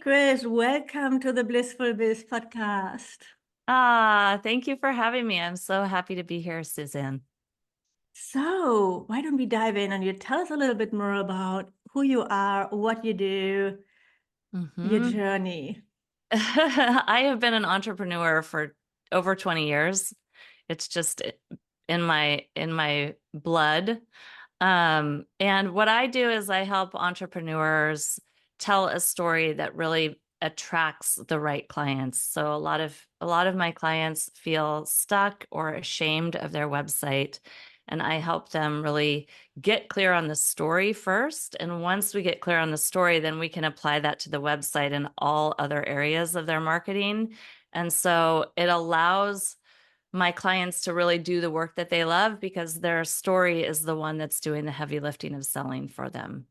Kris, welcome to the Blissful Biz podcast. Thank you for having me. I'm so happy to be here, Suzanne. So, why don't we dive in and you tell us a little bit more about who you are, what you do, your hmm journey. I have been an entrepreneur for over 20 years. It's just in my blood. And what I do is I help entrepreneurs tell a story that really attracts the right clients. So a lot of my clients feel stuck or ashamed of their website, and I help them really get clear on the story first. And once we get clear on the story, then we can apply that to the website and all other areas of their marketing. And so it allows my clients to really do the work that they love because their story is the one that's doing the heavy lifting of selling for them.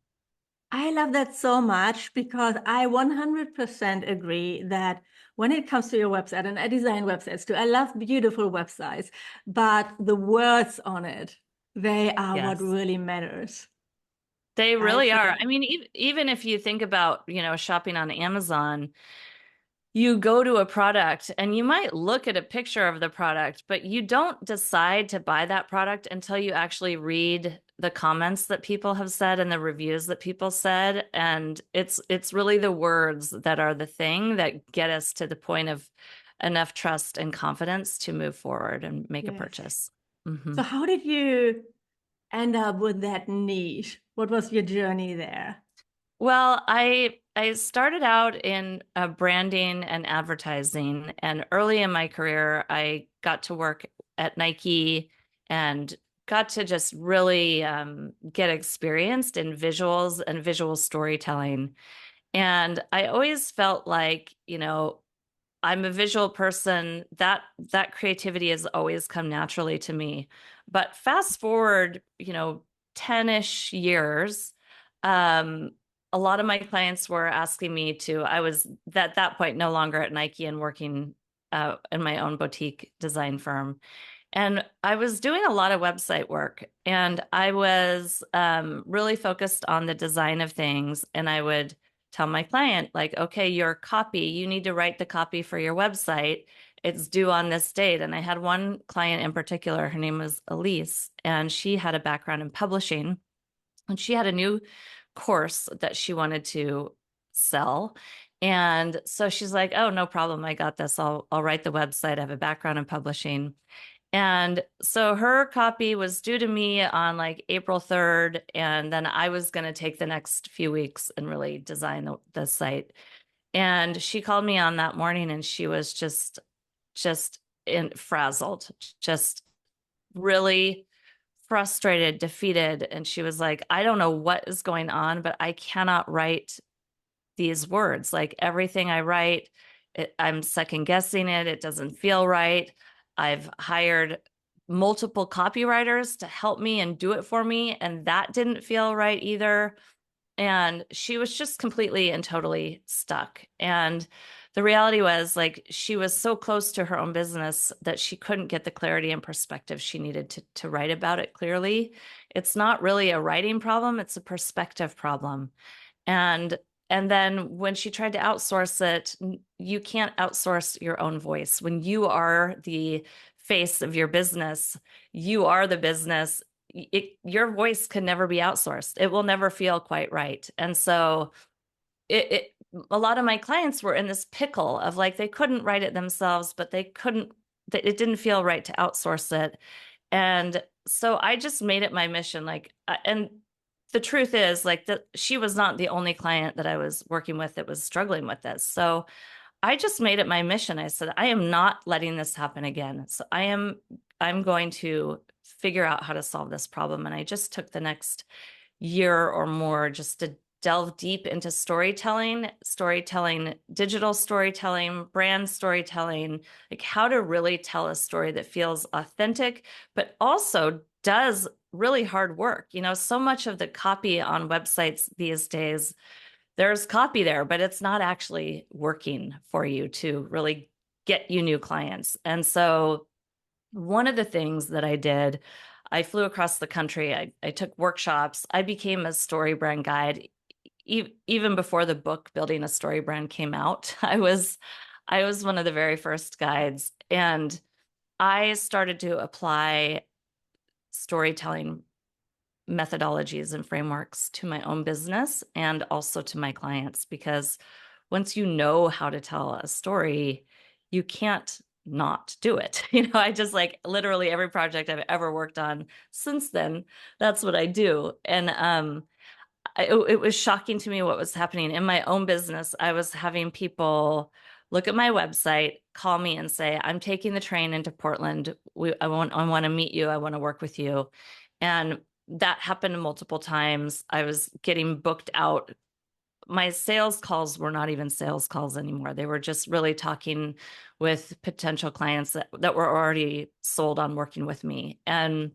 I love that so much because I 100% agree that when it comes to your website, and I design websites too, I love beautiful websites, but the words on it, they are what Yes. really matters. They Right? really are. So, I mean, even if you think about, shopping on Amazon, you go to a product and you might look at a picture of the product, but you don't decide to buy that product until you actually read the comments that people have said and the reviews that people said. And it's really the words that are the thing that get us to the point of enough trust and confidence to move forward and make a yes. purchase. hmm So how did you end up with that niche? What was your journey there? Well, I started out in branding and advertising, and early in my career, I got to work at Nike and got to just really get experienced in visuals and visual storytelling. And I always felt like, I'm a visual person. That creativity has always come naturally to me. But fast forward, 10-ish years, um, a lot of my clients were asking me to, I was at that point no longer at Nike and working in my own boutique design firm. And I was doing a lot of website work, and I was really focused on the design of things. And I would tell my client, like, okay, your copy, you need to write the copy for your website. It's due on this date. And I had one client in particular, her name was Elise, and she had a background in publishing. And she had a new course that she wanted to sell. And so she's like, oh, no problem. I got this. I'll write the website. I have a background in publishing. And so her copy was due to me on like April 3rd. And then I was going to take the next few weeks and really design the site. And she called me on that morning and she was just frazzled, just really frustrated, defeated. And she was like, I don't know what is going on, but I cannot write these words. Like everything I write, I'm second guessing it. It doesn't feel right. I've hired multiple copywriters to help me and do it for me, and that didn't feel right either. And she was just completely and totally stuck. And the reality was, like, she was so close to her own business that she couldn't get the clarity and perspective she needed to write about it clearly. It's not really a writing problem, it's a perspective problem. And and then when she tried to outsource it, you can't outsource your own voice. When you are the face of your business, you are the business. Your voice can never be outsourced. It will never feel quite right. And so it a lot of my clients were in this pickle of like they couldn't write it themselves, but they couldn't, it didn't feel right to outsource it. And so I just made it my mission, like, and the truth is, like, that she was not the only client that I was working with that was struggling with this. So I just made it my mission. I said, I am not letting this happen again. So I'm going to figure out how to solve this problem. And I just took the next year or more just to delve deep into storytelling, digital storytelling, brand storytelling, like how to really tell a story that feels authentic, but also does really hard work. So much of the copy on websites these days, there's copy there, but it's not actually working for you to really get you new clients. And so one of the things that I did, I flew across the country. I took workshops. I became a StoryBrand guide. even before the book Building a Story Brand came out, I was one of the very first guides, and I started to apply storytelling methodologies and frameworks to my own business and also to my clients, because once you know how to tell a story, you can't not do it. I just, like, literally every project I've ever worked on since then, that's what I do. And it was shocking to me what was happening in my own business. I was having people look at my website, call me and say, I'm taking the train into Portland. I want to meet you. I want to work with you. And that happened multiple times. I was getting booked out. My sales calls were not even sales calls anymore. They were just really talking with potential clients that were already sold on working with me. And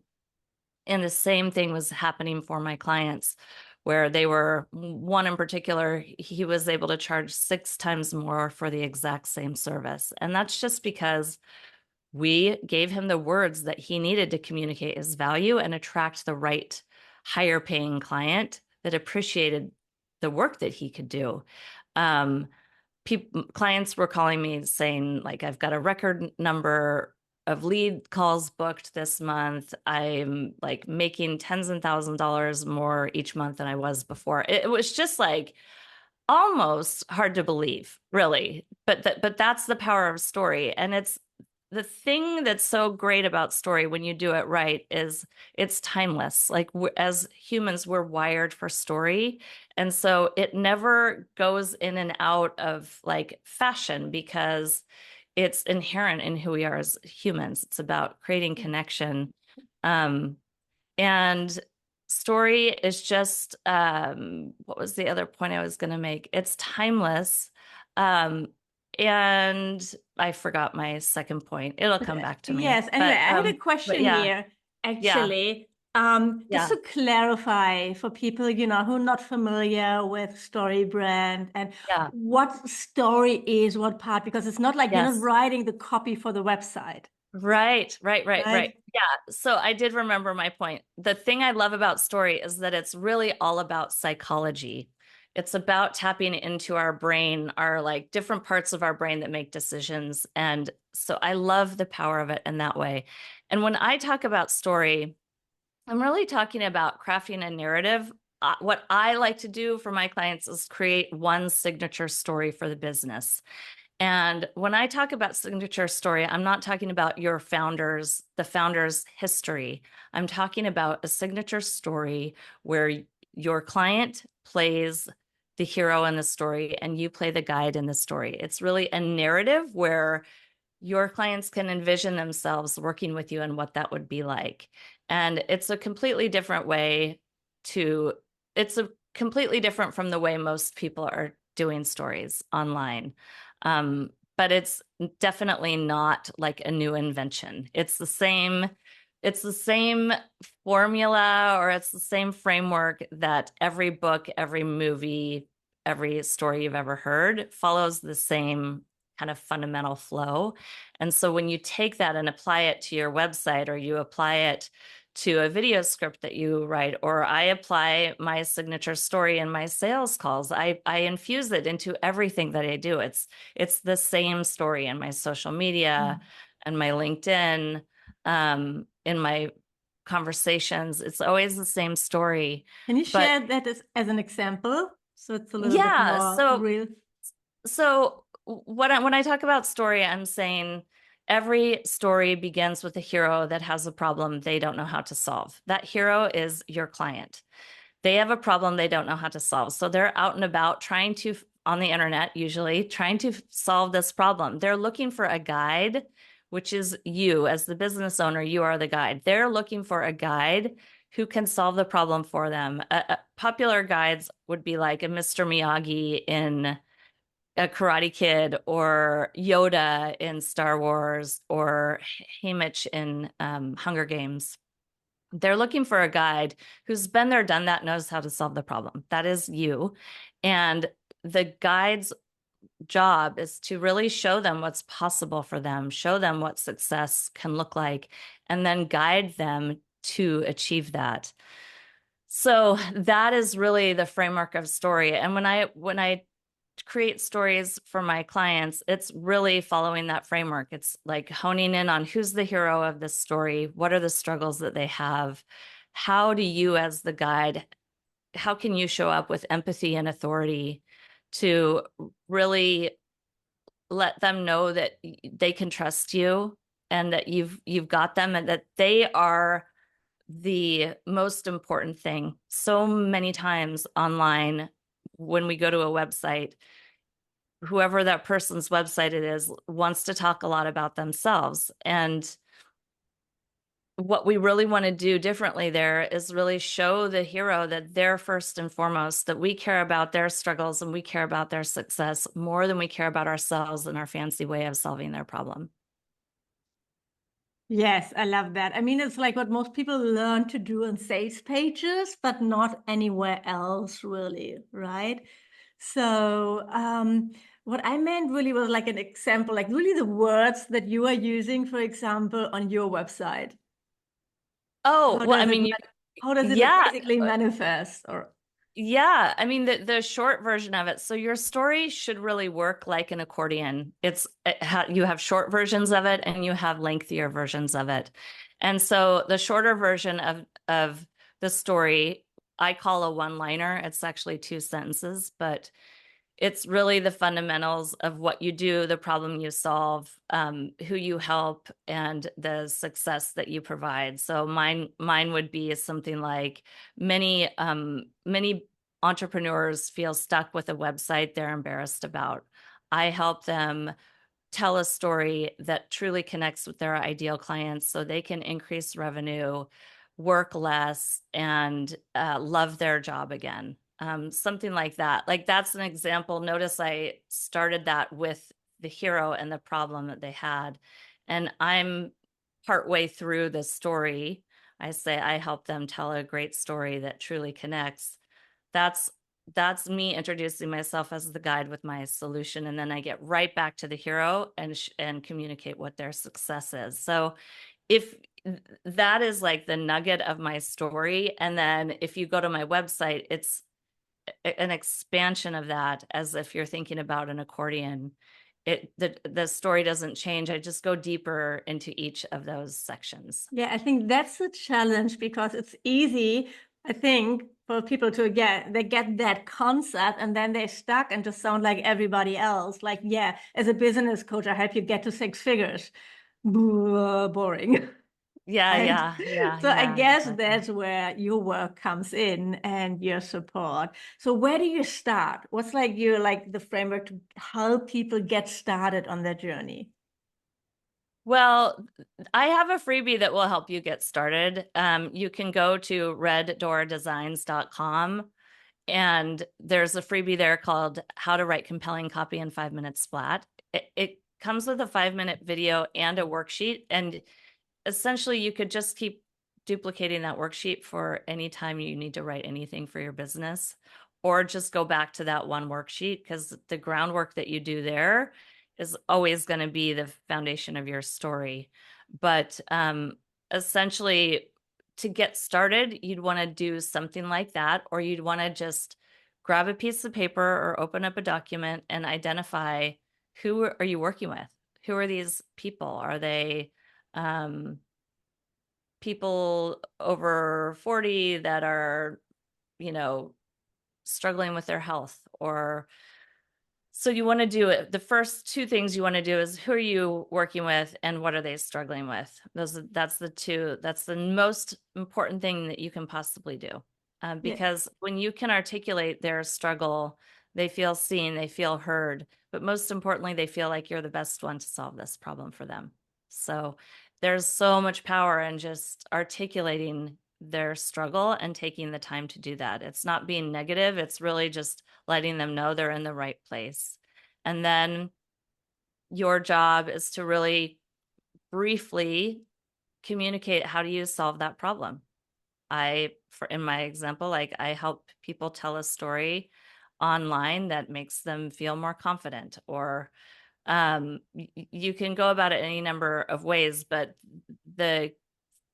the same thing was happening for my clients, where they were, one in particular, he was able to charge 6 times more for the exact same service. And that's just because we gave him the words that he needed to communicate his value and attract the right higher paying client that appreciated the work that he could do. Clients were calling me saying, like, I've got a record number of lead calls booked this month. I'm, like, making tens and thousands of dollars more each month than I was before. It was just, like, almost hard to believe, really. But that's the power of story. And it's the thing that's so great about story when you do it right is it's timeless. Like, as humans, we're wired for story. And so it never goes in and out of, like, fashion, because it's inherent in who we are as humans. It's about creating connection. And story is just, what was the other point I was going to make? It's timeless. And I forgot my second point. It'll come back to me. Yes. Anyway, I had a But question yeah, here, actually. Just yeah, to clarify for people, who are not familiar with StoryBrand and yeah, what story is what part, because it's not like you're not yes. writing the copy for the website, Right. right? Yeah. So I did remember my point. The thing I love about story is that it's really all about psychology. It's about tapping into our brain, our, like, different parts of our brain that make decisions. And so I love the power of it in that way. And when I talk about story, I'm really talking about crafting a narrative. What I like to do for my clients is create one signature story for the business. And when I talk about signature story, I'm not talking about the founder's history. I'm talking about a signature story where your client plays the hero in the story and you play the guide in the story. It's really a narrative where your clients can envision themselves working with you and what that would be like. And it's a completely different way it's a completely different from the way most people are doing stories online. But it's definitely not like a new invention. It's the same formula, or it's the same framework that every book, every movie, every story you've ever heard follows the same kind of fundamental flow. And so when you take that and apply it to your website, or you apply it to a video script that you write, or I apply my signature story in my sales calls, I infuse it into everything that I do. It's the same story in my social media and my LinkedIn, in my conversations. It's always the same story. Can you But share that as an example? So it's a little bit yeah, more so real. when I talk about story, I'm saying every story begins with a hero that has a problem they don't know how to solve. That hero is your client. They have a problem they don't know how to solve. So they're out and about trying to, on the internet, usually trying to solve this problem. They're looking for a guide, which is you as the business owner. You are the guide. They're looking for a guide who can solve the problem for them. Popular guides would be like a Mr. Miyagi in a Karate Kid, or Yoda in Star Wars, or Haymitch in Hunger Games. They're looking for a guide who's been there, done that, knows how to solve the problem. That is you. And the guide's job is to really show them what's possible for them, show them what success can look like, and then guide them to achieve that. So that is really the framework of story. And when I create stories for my clients, it's really following that framework. It's like honing in on who's the hero of this story, what are the struggles that they have, how do you as the guide, how can you show up with empathy and authority to really let them know that they can trust you and that you've got them and that they are the most important thing. So many times online, when we go to a website, whoever that person's website it is wants to talk a lot about themselves. And what we really want to do differently there is really show the hero that they're first and foremost, that we care about their struggles and we care about their success more than we care about ourselves and our fancy way of solving their problem. Yes, I love that. I mean, it's like what most people learn to do on sales pages, but not anywhere else really, right? So, what I meant really was like an example, like really the words that you are using, for example, on your website. Oh, How well, I does it, mean, how does it like yeah, basically manifest or? yeah. I mean, the short version of it. So your story should really work like an accordion. You have short versions of it and you have lengthier versions of it. And so the shorter version of the story, I call a one-liner. It's actually two sentences, but it's really the fundamentals of what you do, the problem you solve, who you help, and the success that you provide. So mine would be something like many entrepreneurs feel stuck with a website they're embarrassed about. I help them tell a story that truly connects with their ideal clients so they can increase revenue, work less, and love their job again. Something like that. Like that's an example. Notice I started that with the hero and the problem that they had. And I'm partway through the story. I say I help them tell a great story that truly connects. That's that's me introducing myself as the guide with my solution, and then I get right back to the hero and communicate what their success is. So if that is like the nugget of my story, and then if you go to my website, it's an expansion of that, as if you're thinking about an accordion. The story doesn't change. I just go deeper into each of those sections. Yeah, I think that's a challenge because it's easy, I think, for people to they get that concept and then they're stuck and just sound like everybody else. Like, yeah, as a business coach, I help you get to six figures. Boring. Yeah, Right. yeah, yeah, So I yeah, guess exactly. that's where your work comes in and your support. So where do you start? What's like your like the framework to help people get started on their journey? Well, I have a freebie that will help you get started. You can go to reddoordesigns.com and there's a freebie there called How to Write Compelling Copy in 5 Minutes Flat. It comes with a 5-minute video and a worksheet. And essentially, you could just keep duplicating that worksheet for any time you need to write anything for your business, or just go back to that one worksheet because the groundwork that you do there is always going to be the foundation of your story. But essentially, to get started, you'd want to do something like that, or you'd want to just grab a piece of paper or open up a document and identify who are you working with? Who are these people? Are they um, people over 40 that are, you know, struggling with their health? Or so you want to do it. The first two things you want to do is who are you working with and what are they struggling with? That's the most important thing that you can possibly do. Yeah. Because when you can articulate their struggle, they feel seen, they feel heard, but most importantly, they feel like you're the best one to solve this problem for them. So there's so much power in just articulating their struggle and taking the time to do that. It's not being negative, it's really just letting them know they're in the right place. And then your job is to really briefly communicate how do you solve that problem. In my example, like I help people tell a story online that makes them feel more confident, or you can go about it any number of ways, but the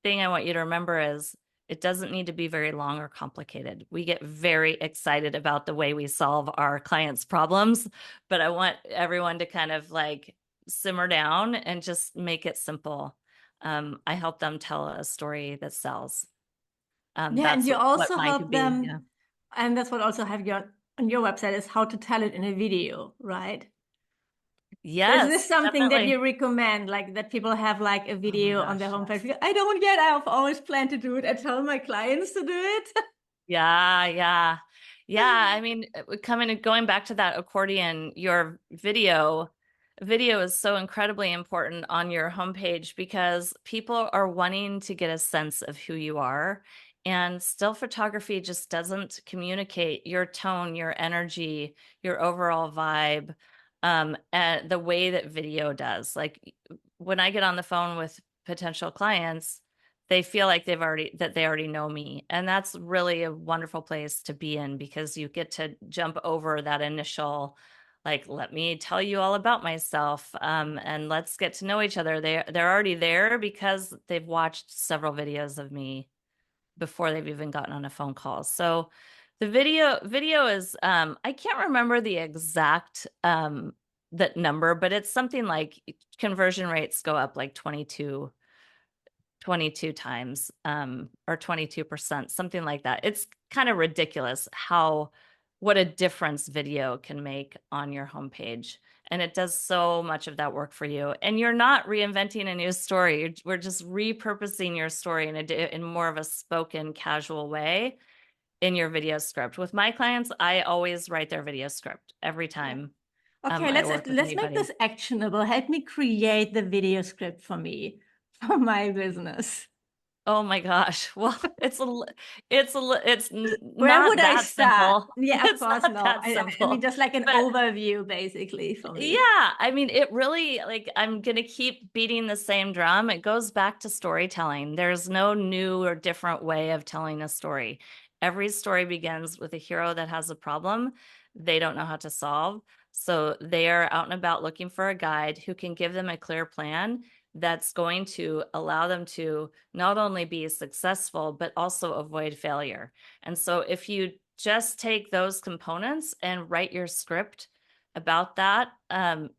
thing I want you to remember is It doesn't need to be very long or complicated. We get very excited about the way we solve our clients' problems, but I want everyone to kind of like simmer down and just make it simple. I help them tell a story that sells. Yeah, and That's you what also mine could help be. Yeah. them, and that's what also have your on your website is how to tell it in a video, right? So is this Yes, something that definitely. you recommend, like that people have like a Oh my video on their gosh, homepage? yes. Because I don't yet. I've always planned to do it. I tell my clients to do it. Yeah, yeah. Yeah, I mean, going back to that accordion, your video is so incredibly important on your homepage because people are wanting to get a sense of who you are. And still photography just doesn't communicate your tone, your energy, your overall vibe, and the way that video does. Like when I get on the phone with potential clients, they feel like they already know me, and that's really a wonderful place to be in because you get to jump over that initial, like, let me tell you all about myself, and let's get to know each other. They're already there because they've watched several videos of me before they've even gotten on a phone call. So the video is, I can't remember the exact that number, but it's something like conversion rates go up like 22 times, or 22%, something like that. It's kind of ridiculous what a difference video can make on your homepage. And it does so much of that work for you. And you're not reinventing a new story. We're just repurposing your story in more of a spoken, casual way in your video script. With my clients, I always write their video script every Yeah. time Okay, I work with let's make anybody. this actionable. Help me create the video script for me for my business. Oh my gosh. Well, it's Where would not I that start? simple. Yeah, of It's course, not no. that I mean, simple. just like an But overview, basically, for me. yeah, I mean, it really, like, I'm going to keep beating the same drum. It goes back to storytelling. There's no new or different way of telling a story. Every story begins with a hero that has a problem they don't know how to solve. So they are out and about looking for a guide who can give them a clear plan that's going to allow them to not only be successful, but also avoid failure. And so if you just take those components and write your script about that,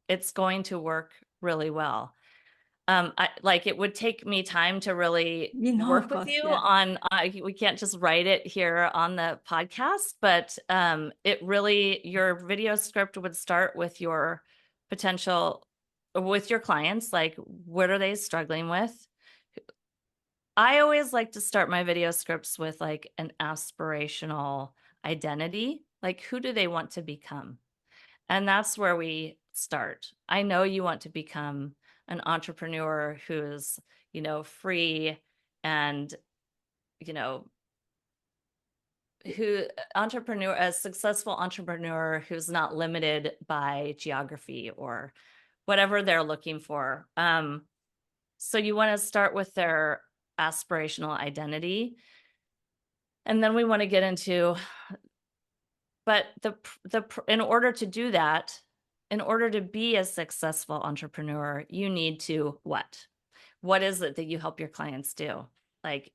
it's going to work really well. It would take me time to really You know, work of with course, you yeah. on, we can't just write it here on the podcast, but your video script would start with your potential, with your clients, like what are they struggling with? I always like to start my video scripts with like an aspirational identity, like who do they want to become? And that's where we start. I know you want to become an entrepreneur who's, free and, you know, a successful entrepreneur who's not limited by geography or whatever they're looking for. So you want to start with their aspirational identity. And then we want to get into, but in order to do that, in order to be a successful entrepreneur, you need to what? What is it that you help your clients do? Like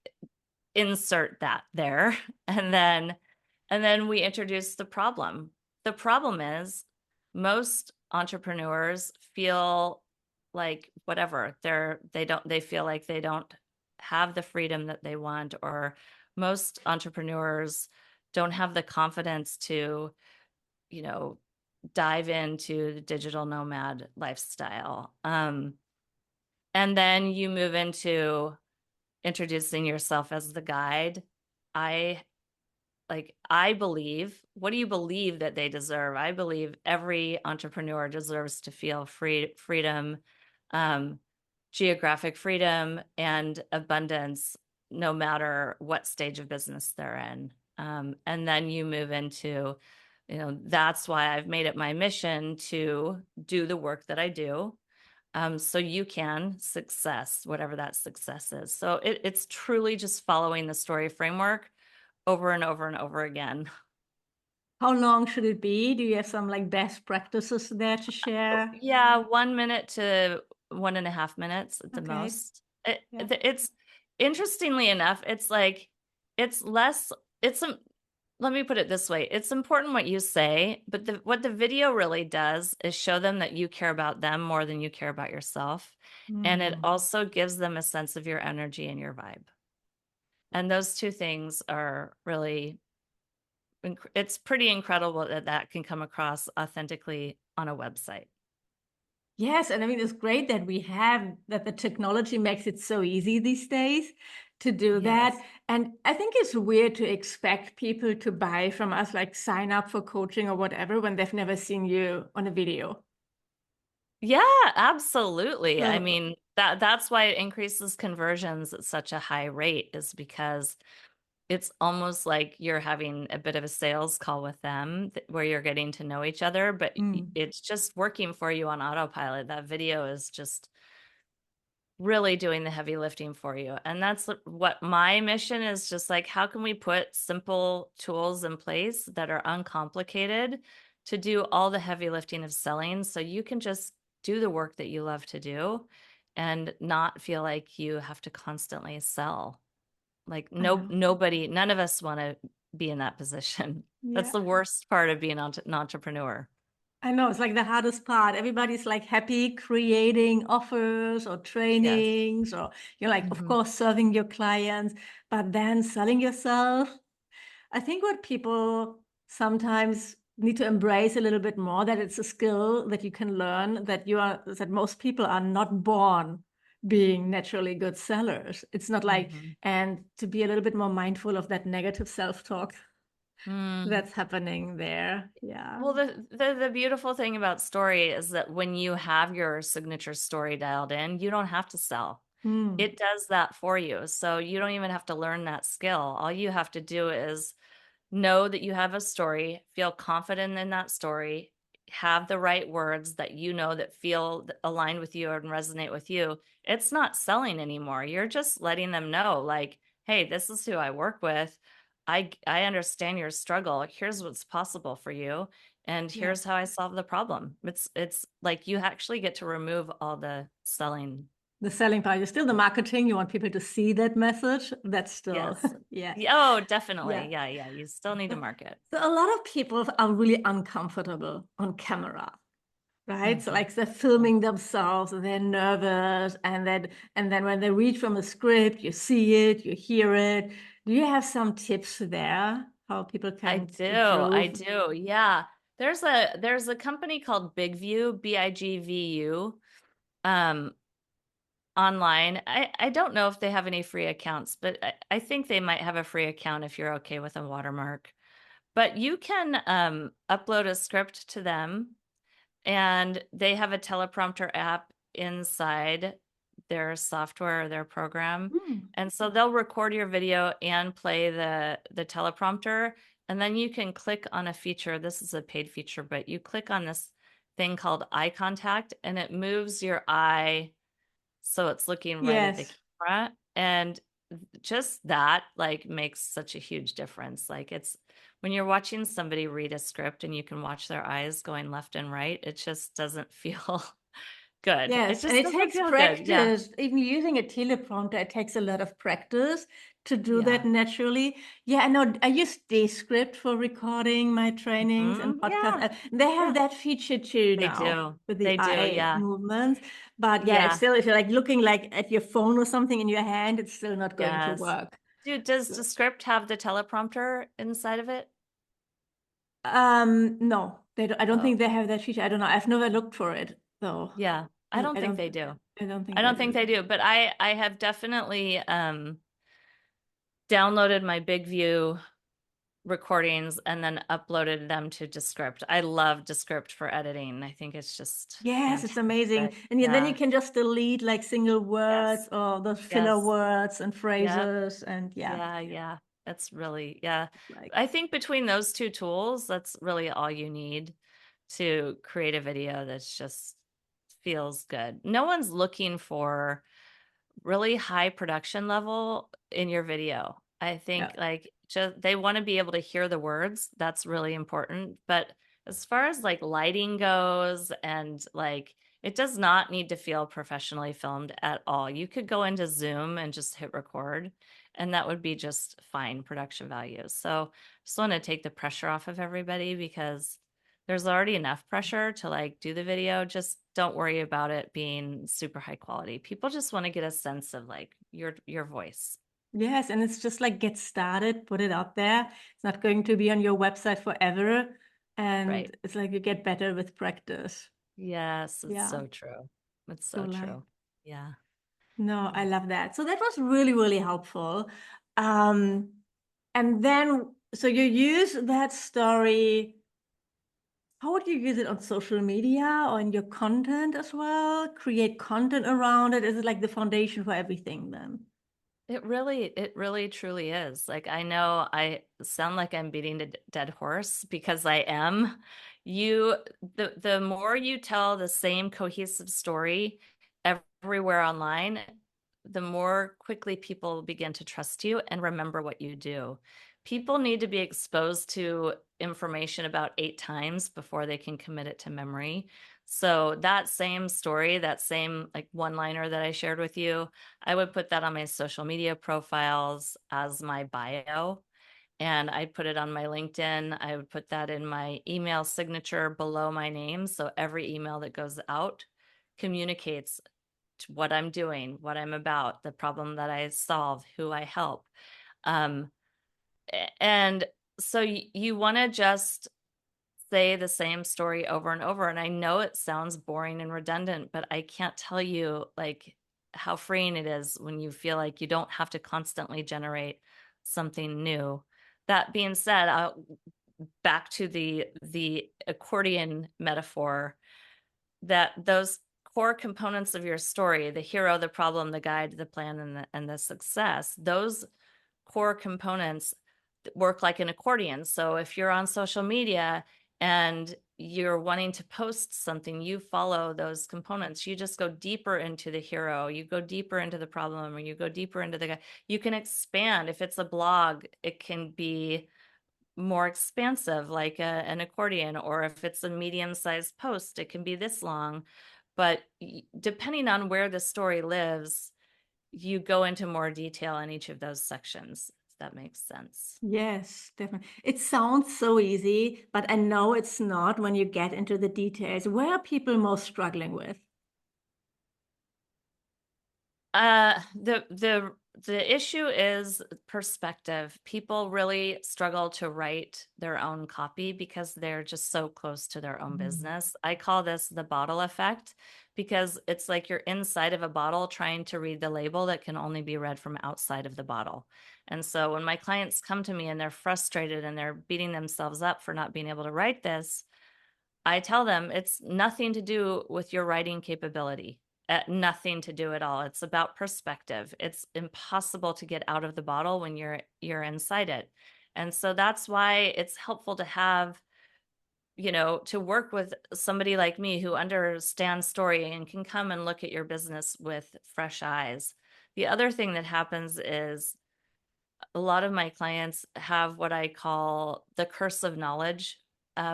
insert that there. And then we introduce the problem. The problem is most entrepreneurs feel like whatever, they feel like they don't have the freedom that they want, or most entrepreneurs don't have the confidence to, you know, dive into the digital nomad lifestyle. And then you move into introducing yourself as the guide. I I believe, what do you believe that they deserve? I believe every entrepreneur deserves to feel freedom, um, geographic freedom, and abundance, no matter what stage of business they're in. And then you move into, that's why I've made it my mission to do the work that I do. So you can success, whatever that success is. So it's truly just following the story framework over and over and over again. How long should it be? Do you have some like best practices there to share? Yeah, 1 minute to 1.5 minutes at the Okay. most. Yeah. It's interestingly enough, it's like it's less, it's let me put it this way. It's important what you say, but what the video really does is show them that you care about them more than you care about yourself. And it Mm. also gives them a sense of your energy and your vibe. And those two things are really, it's pretty incredible that that can come across authentically on a website. Yes, and I mean, it's great that we have that the technology makes it so easy these days to do that. Yes. And I think it's weird to expect people to buy from us, like sign up for coaching or whatever, when they've never seen you on a video. Yeah, absolutely. I So, mean, that's why it increases conversions at such a high rate, is because it's almost like you're having a bit of a sales call with them where you're getting to know each other, but mm, it's just working for you on autopilot. That video is just really doing the heavy lifting for you. And that's what my mission is, just like, how can we put simple tools in place that are uncomplicated to do all the heavy lifting of selling so you can just do the work that you love to do and not feel like you have to constantly sell. Like I know. nobody, none of us want to be in that position. That's Yeah. the worst part of being an entrepreneur. I know it's like the hardest part. Everybody's like happy creating offers or Yes. trainings, or you're like, of Hmm. course, serving your clients, but then selling yourself. I think what people sometimes need to embrace a little bit more, that it's a skill that you can learn, that most people are not born being naturally good sellers. It's not like, Hmm. and to be a little bit more mindful of that negative self-talk Mm. that's happening there. Yeah. Well, the beautiful thing about story is that when you have your signature story dialed in, you don't have to sell. Hmm. It does that for you. So you don't even have to learn that skill. All you have to do is know that you have a story, feel confident in that story, have the right words that you know that feel aligned with you and resonate with you. It's not selling anymore. You're just letting them know, like, hey, this is who I work with. I understand your struggle. Here's what's possible for you, and Yeah. here's how I solve the problem. It's like you actually get to remove all the selling. The selling part is still the marketing. You want people to see that message. That's still, Yes. yeah. Oh, definitely. Yeah. Yeah, yeah. You still need to market. So a lot of people are really uncomfortable on camera, right? So Hmm. like they're filming themselves, and they're nervous, and then when they read from a script, you see it, you hear it. Do you have some tips there how people I can do. I improve? do. Yeah. There's a company called Big View, BIGVU, um, online. I don't know if they have any free accounts, but I think they might have a free account if you're okay with a watermark. But you can upload a script to them, and they have a teleprompter app inside their software or their program. Hmm. And so they'll record your video and play the teleprompter. And then you can click on a feature. This is a paid feature, but you click on this thing called eye contact, and it moves your eye so it's looking right at the Yes. camera. And just that like makes such a huge difference. Like, it's when you're watching somebody read a script and you can watch their eyes going left and right, it just doesn't feel good. It Yes, and just it doesn't takes feel good. Yeah. practice. Even using a teleprompter, it takes a lot of practice to do that Yeah. naturally. Yeah, I know. I use Descript for recording my trainings and podcasts. Yeah. They have Yeah. that feature too They now do. with the They do. eye Yeah. movements. But yeah, it's Yeah. still, if you're like looking like at your phone or something in your hand, it's still not going to Yes. work. Dude, does the So, script have the teleprompter inside of it? no, they don't, I don't Oh, think they have that feature. I don't know. I've never looked for it, though. yeah. I I, don't I think don't. they do. I don't I think they don't think do. they do, but I have definitely downloaded my Big View recordings and then uploaded them to Descript. I love Descript for editing. I think it's just Yes, it's amazing. fantastic. And then you Yeah. can just delete like single words Yes. or those filler Yes. words and Yep. phrases. And yeah, Yeah. Yeah. That's really, yeah. like, I think between those two tools, that's really all you need to create a video that's just feels good. No one's looking for really high production level in your video. I yeah, think like just they want to be able to hear the words. That's really important. But as far as like lighting goes, and like, it does not need to feel professionally filmed at all. You could go into Zoom and just hit record and that would be just fine production values. So just want to take the pressure off of everybody because there's already enough pressure to like do the video. Just don't worry about it being super high quality. People just want to get a sense of like your voice. Yes, and it's just like get started, put it out there. It's not going to be on your website forever. Right. And it's like you get better with practice. Yes, it's Yeah. so true. It's So so like, true. Yeah. no, I Yeah. love that. So that was really, really helpful. Um, and then, so you use that story. How would you use it on social media or in your content as well? Create content around it? Is it like the foundation for everything then? It really truly is. Like, I know I sound like I'm beating a dead horse because I am. You, the more you tell the same cohesive story everywhere online, the more quickly people begin to trust you and remember what you do. People need to be exposed to information about 8 times before they can commit it to memory. So that same story, that same like one-liner that I shared with you, I would put that on my social media profiles as my bio, and I'd put it on my LinkedIn. I would put that in my email signature below my name. So every email that goes out communicates to what I'm doing, what I'm about, the problem that I solve, who I help. Um, and so you want to just say the same story over and over. And I know it sounds boring and redundant, but I can't tell you like how freeing it is when you feel like you don't have to constantly generate something new. That being said, back to the accordion metaphor, that those core components of your story, the hero, the problem, the guide, the plan, and the success, those core components work like an accordion. So if you're on social media and you're wanting to post something, you follow those components. You just go deeper into the hero, you go deeper into the problem, or you go deeper into the guy. You can expand. If it's a blog, it can be more expansive, like an accordion, or if it's a medium-sized post, it can be this long. But depending on where the story lives, you go into more detail in each of those sections, if that makes sense. Yes, definitely. It sounds so easy, but I know it's not when you get into the details. Where are people most struggling with? The issue is perspective. People really struggle to write their own copy because they're just so close to their own business. I call this the bottle effect because it's like you're inside of a bottle trying to read the label that can only be read from outside of the bottle. And so when my clients come to me and they're frustrated and they're beating themselves up for not being able to write this, I tell them it's nothing to do with your writing capability. Nothing to do at all. It's about perspective. It's impossible to get out of the bottle when you're inside it. And so that's why it's helpful to have, to work with somebody like me who understands story and can come and look at your business with fresh eyes. The other thing that happens is a lot of my clients have what I call the curse of knowledge,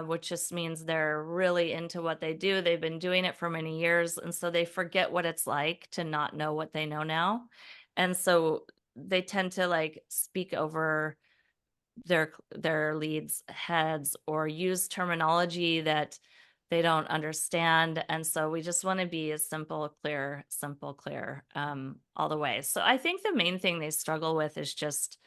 which just means they're really into what they do. They've been doing it for many years. And so they forget what it's like to not know what they know now. And so they tend to like speak over their leads' heads or use terminology that they don't understand. And so we just want to be as simple, clear, all the way. So I think the main thing they struggle with is just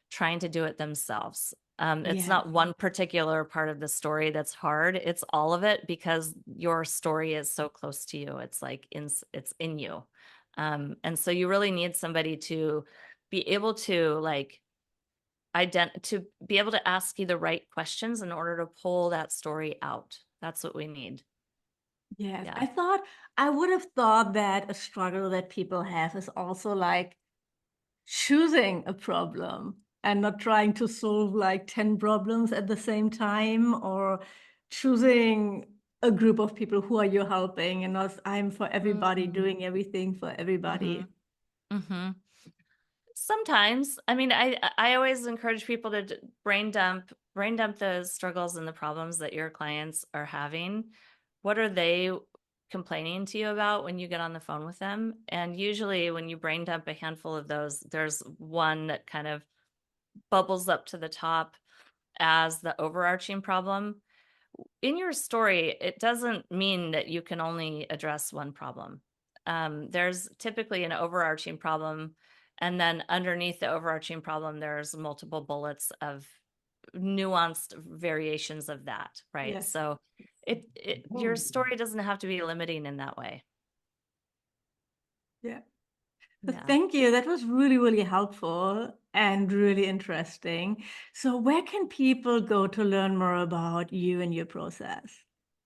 trying to do it themselves. It's Yes. not one particular part of the story that's hard. It's all of it because your story is so close to you. It's like it's in you. And so you really need somebody to be able to like to be able to ask you the right questions in order to pull that story out. That's what we need. Yes. Yeah. I would have thought that a struggle that people have is also like choosing a problem and not trying to solve like 10 problems at the same time, or choosing a group of people who are you helping and not I'm for everybody Mm-hmm. doing everything for everybody. Mm-hmm. Sometimes, I mean, I always encourage people to brain dump the struggles and the problems that your clients are having. What are they complaining to you about when you get on the phone with them. And usually when you brain dump a handful of those, there's one that kind of bubbles up to the top as the overarching problem. In your story, it doesn't mean that you can only address one problem. There's typically an overarching problem, and then underneath the overarching problem, there's multiple bullets of nuanced variations of that, right? Yes. So your story doesn't have to be limiting in that way. Yeah. But Yeah. thank you. That was really, really helpful and really interesting. So where can people go to learn more about you and your process?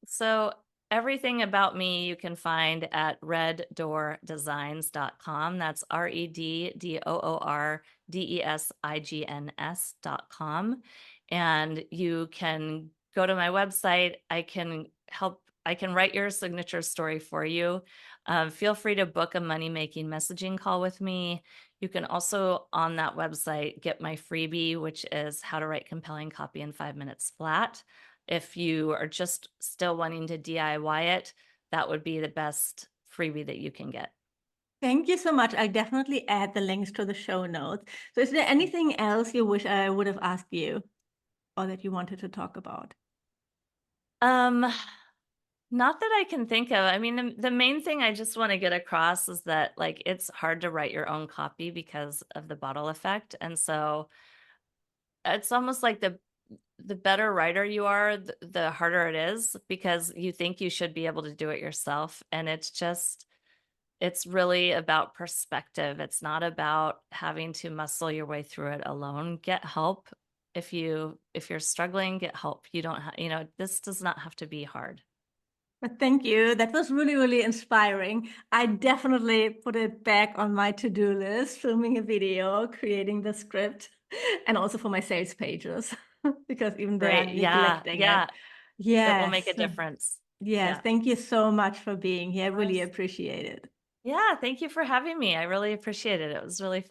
So everything about me you can find at reddoordesigns.com. That's reddoordesigns.com. And you can go to my website. I can write your signature story for you. Feel free to book a money-making messaging call with me. You can also, on that website, get my freebie, which is how to write compelling copy in 5 minutes flat. If you are just still wanting to DIY it, that would be the best freebie that you can get. Thank you so much. I'll definitely add the links to the show notes. So is there anything else you wish I would have asked you or that you wanted to talk about? Um, Not that I can think of. I mean, the main thing I just want to get across is that like it's hard to write your own copy because of the bottle effect. And so it's almost like the better writer you are, the harder it is because you think you should be able to do it yourself. And it's really about perspective. It's not about having to muscle your way through it alone. Get help. If you're struggling, get help. You don't this does not have to be hard. But thank you. That was really, really inspiring. I definitely put it back on my to-do list, filming a video, creating the script, and also for my sales pages, because even there Great. I'm Yeah. neglecting it. Yeah. It will make a Yes. difference. Yes. Yeah. Thank you so much for being here. I Of really course. appreciate it. Yeah. Thank you for having me. I really appreciate it. It was really fun.